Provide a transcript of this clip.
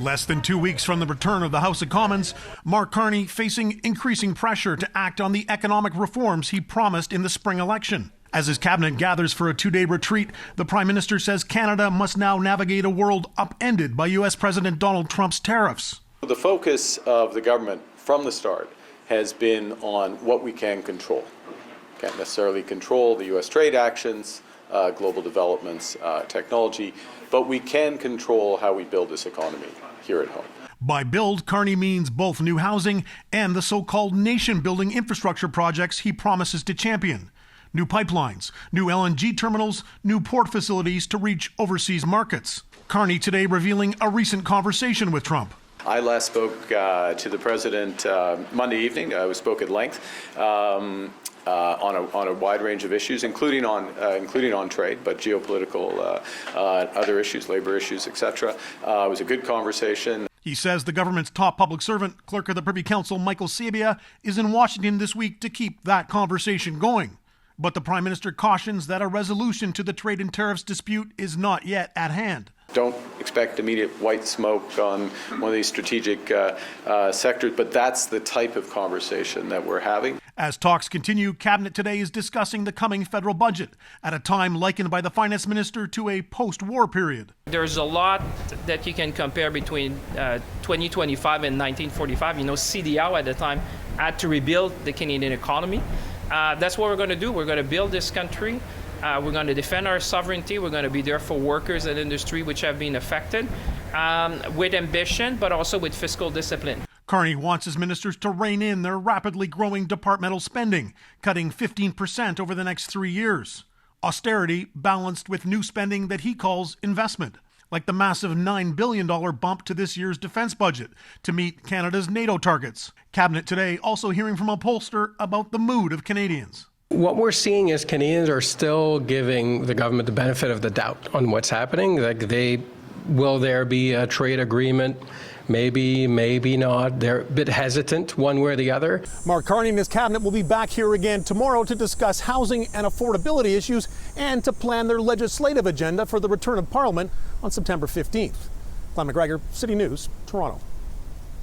Less than 2 weeks from the return of the House of Commons, Mark Carney facing increasing pressure to act on the economic reforms he promised in the spring election. As his cabinet gathers for a 2-day retreat, the Prime Minister says Canada must now navigate a world upended by U.S. President Donald Trump's tariffs. The focus of the government from the start has been on what we can control. Can't necessarily control the U.S. trade actions, global developments, technology, but we can control how we build this economy here at home. By build, Carney means both new housing and the so-called nation-building infrastructure projects he promises to champion. New pipelines, new LNG terminals, new port facilities to reach overseas markets. Carney today revealing a recent conversation with Trump. I last spoke to the president Monday evening. We spoke at length on a wide range of issues, including on trade, but geopolitical, other issues, labor issues, etc. It was a good conversation. He says the government's top public servant, Clerk of the Privy Council Michael Sabia, is in Washington this week to keep that conversation going. But the Prime Minister cautions that a resolution to the trade and tariffs dispute is not yet at hand. Don't expect immediate white smoke on one of these strategic sectors, but that's the type of conversation that we're having. As talks continue, Cabinet today is discussing the coming federal budget at a time likened by the Finance Minister to a post-war period. There's a lot that you can compare between 2025 and 1945. You know, CDAO at the time had to rebuild the Canadian economy. That's what we're going to do. We're going to build this country. We're going to defend our sovereignty. We're going to be there for workers and industry which have been affected with ambition, but also with fiscal discipline. Carney wants his ministers to rein in their rapidly growing departmental spending, cutting 15% over the next 3 years. Austerity balanced with new spending that he calls investment, like the massive $9 billion bump to this year's defense budget to meet Canada's NATO targets. Cabinet today also hearing from a pollster about the mood of Canadians. What we're seeing is Canadians are still giving the government the benefit of the doubt on what's happening. Will there be a trade agreement? Maybe, maybe not. They're a bit hesitant one way or the other. Mark Carney and his cabinet will be back here again tomorrow to discuss housing and affordability issues and to plan their legislative agenda for the return of Parliament on September 15th. Glen McGregor, City News, Toronto.